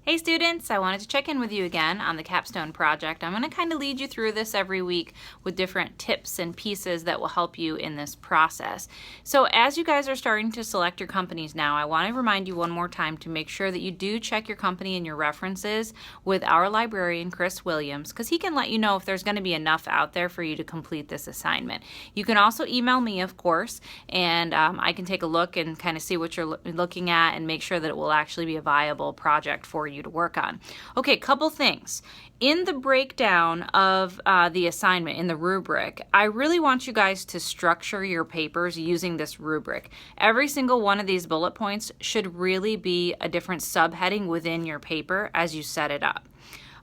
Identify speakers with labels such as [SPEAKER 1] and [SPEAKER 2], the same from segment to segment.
[SPEAKER 1] Hey students, I wanted to check in with you again on the Capstone project. I'm going to kind of lead you through this every week with different tips and pieces that will help you in this process. So as you guys are starting to select your companies now, I want to remind you one more time to make sure that you do check your company and your references with our librarian, Chris Williams, because he can let you know if there's going to be enough out there for you to complete this assignment. You can also email me, of course, and I can take a look and kind of see what you're looking at and make sure that it will actually be a viable project for you to work on. Okay, couple things. In the breakdown of the assignment, in the rubric, I really want you guys to structure your papers using this rubric. Every single one of these bullet points should really be a different subheading within your paper as you set it up.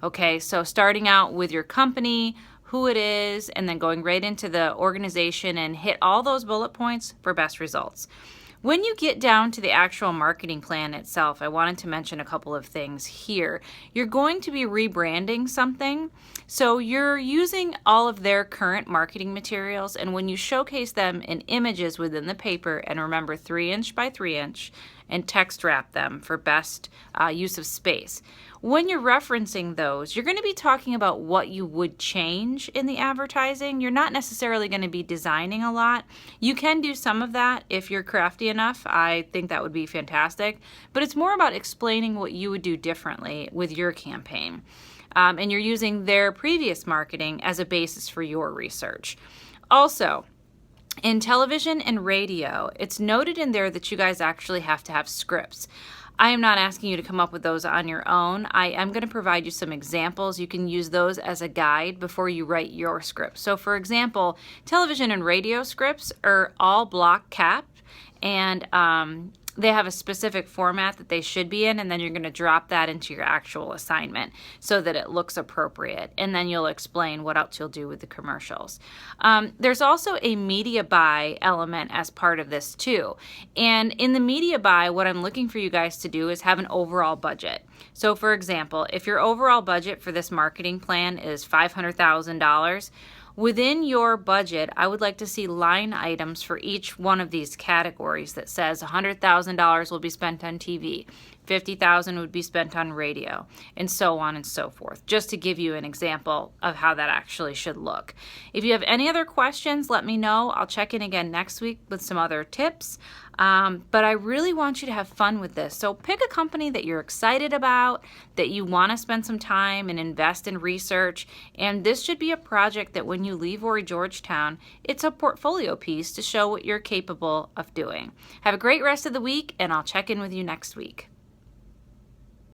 [SPEAKER 1] Okay, so starting out with your company, who it is, and then going right into the organization and hit all those bullet points for best results. When you get down to the actual marketing plan itself, I wanted to mention a couple of things here. You're going to be rebranding something, so you're using all of their current marketing materials, and when you showcase them in images within the paper, and remember 3" by 3", and text wrap them for best use of space. When you're referencing those, you're going to be talking about what you would change in the advertising. You're not necessarily going to be designing a lot. You can do some of that if you're crafty enough. I think that would be fantastic. But it's more about explaining what you would do differently with your campaign. And you're using their previous marketing as a basis for your research. Also, in television and radio, it's noted in there that you guys actually have to have scripts. I am not asking you to come up with those on your own. I am going to provide you some examples. You can use those as a guide before you write your script. So for example, television and radio scripts are all block capped, and they have a specific format that they should be in, and then you're going to drop that into your actual assignment so that it looks appropriate, and then you'll explain what else you'll do with the commercials. There's also a media buy element as part of this too, and in the media buy, what I'm looking for you guys to do is have an overall budget. So for example, if your overall budget for this marketing plan is $500,000, within your budget, I would like to see line items for each one of these categories that says $100,000 will be spent on TV, $50,000 would be spent on radio, and so on and so forth, just to give you an example of how that actually should look. If you have any other questions, let me know. I'll check in again next week with some other tips. But I really want you to have fun with this. So pick a company that you're excited about, that you want to spend some time and invest in research, and this should be a project that when you leave Horry Georgetown, it's a portfolio piece to show what you're capable of doing. Have a great rest of the week, and I'll check in with you next week.